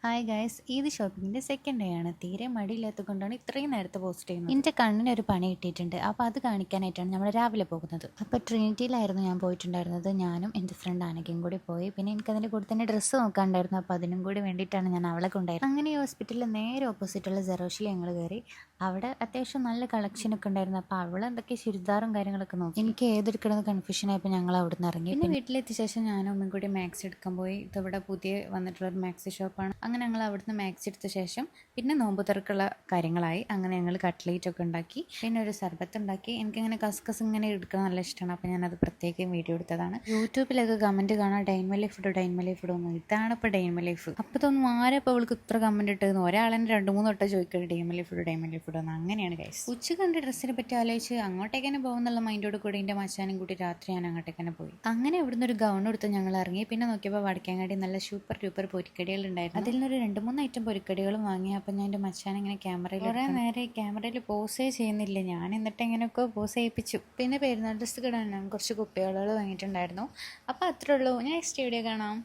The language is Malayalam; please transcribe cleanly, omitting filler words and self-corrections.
ഹായ് ഗൈസ്, ഈദ് ഷോപ്പിങ്ങിൻ്റെ സെക്കൻഡ് ഡേ ആണ്. തീരെ മടിയില്ലാത്തത് കൊണ്ടാണ് ഇത്രയും നേരത്തെ പോസ്റ്റ് ചെയ്യുന്നത്. എൻ്റെ കണ്ണിനൊരു പണി കിട്ടിയിട്ടുണ്ട്. അപ്പോൾ അത് കാണിക്കാനായിട്ടാണ് നമ്മൾ രാവിലെ പോകുന്നത്. അപ്പോൾ ട്രിനിറ്റിയിലായിരുന്നു ഞാൻ പോയിട്ടുണ്ടായിരുന്നത്. ഞാനും എൻ്റെ ഫ്രണ്ട് അനഘയും കൂടി പോയി. പിന്നെ എനിക്കതിൻ്റെ കൂടെ തന്നെ ഡ്രസ്സ് നോക്കാണ്ടായിരുന്നു. അപ്പോൾ അതിനും കൂടി വേണ്ടിയിട്ടാണ് ഞാൻ അവളെ കൊണ്ടായിരുന്നത്. അങ്ങനെ ഈ ഹോസ്പിറ്റലിൽ നേരെ ഓപ്പോസിറ്റുള്ള ജെറോഷിൽ ഞങ്ങൾ കയറി. അവിടെ അത്യാവശ്യം നല്ല കളക്ഷനൊക്കെ ഉണ്ടായിരുന്നു. അപ്പോൾ അവൾ എന്തൊക്കെ ചുരിദാറും കാര്യങ്ങളൊക്കെ നോക്കി. എനിക്ക് ഏതെടുക്കണമെന്ന് കൺഫ്യൂഷനായപ്പോൾ ഞങ്ങൾ അവിടെ നിന്ന് ഇറങ്ങി. പിന്നെ വീട്ടിലെത്തിയ ശേഷം ഞാനും അമ്മയും കൂടി മാക്സി എടുക്കാൻ പോയി. ഇതിവിടെ പുതിയ വന്നിട്ടുള്ളൊരു മാക്സി ഷോപ്പാണ്. അങ്ങനെ ഞങ്ങൾ അവിടുന്ന് മാക്സി എടുത്ത ശേഷം പിന്നെ നോമ്പ് തുറക്കുള്ള കാര്യങ്ങളായി. അങ്ങനെ ഞങ്ങൾ കട്ട്ലേറ്റ് ഒക്കെ ഉണ്ടാക്കി, പിന്നെ ഒരു സർബത്ത് ഉണ്ടാക്കി. എനിക്കിങ്ങനെ കസ്കസ് ഇങ്ങനെ എടുക്കാൻ നല്ല ഇഷ്ടമാണ്. അപ്പോൾ ഞാനത് പ്രത്യേകം വീഡിയോ എടുത്തതാണ്. യൂട്യൂബിലൊക്കെ കമൻറ്റ് കാണാം, ഡൈൻമലി ഫുഡ് ഒന്നും. ഇതാണ് ഇപ്പോൾ ഡൈൻമലി ഫുഡ്. അപ്പോൾ തോന്നുന്നു ആരെ ഇപ്പോൾ അവൾക്ക് ഇത്ര കമൻറ്റ് ഇട്ടതെന്ന്. ഒരാളെന്നെ 2-3 വട്ടം ചോദിക്കുന്നത് ഡൈൻമലി ഫുഡ് എന്ന്. അങ്ങനെയാണ് ഗൈസ്. ഉച്ച കണ്ട് ഡ്രസ്സിനെ പറ്റി ആലോചിച്ച് അങ്ങോട്ടേക്ക് തന്നെ പോകുന്നുള്ള മൈൻഡോട് കൂടി എൻ്റെ മച്ചാനും കൂടി രാത്രി ഞാൻ അങ്ങോട്ടേക്ക് തന്നെ പോയി. അങ്ങനെ ഇവിടുന്ന് ഒരു ഗൗൺ എടുത്ത് ഞങ്ങൾ ഇറങ്ങി. പിന്നെ നോക്കിയപ്പോൾ വടക്കേങ്ങാടി നല്ല സൂപ്പർ ഡ്യൂപ്പർ പൊരിക്കടികൾ ഉണ്ടായിരുന്നു. അതിൽ നിന്നൊരു 2-3 ഐറ്റം പൊരിക്കടികളും വാങ്ങി. അപ്പം ഞാൻ എൻ്റെ മച്ചാൻ ഇങ്ങനെ ക്യാമറയിൽ കുറേ നേരെ ക്യാമറയിൽ പോസേ ചെയ്യുന്നില്ല. ഞാൻ എന്നിട്ട് എങ്ങനെയൊക്കെ പോസ് ചെയ്യിപ്പിച്ചു. പിന്നെ പെരുന്നാൾ ഡ്രസ്സ് കിടാൻ കുറച്ച് കുപ്പികളുകൾ വാങ്ങിയിട്ടുണ്ടായിരുന്നു. അപ്പോൾ അത്രേ ഉള്ളൂ. നെക്സ്റ്റ് വീഡിയോ കാണാം.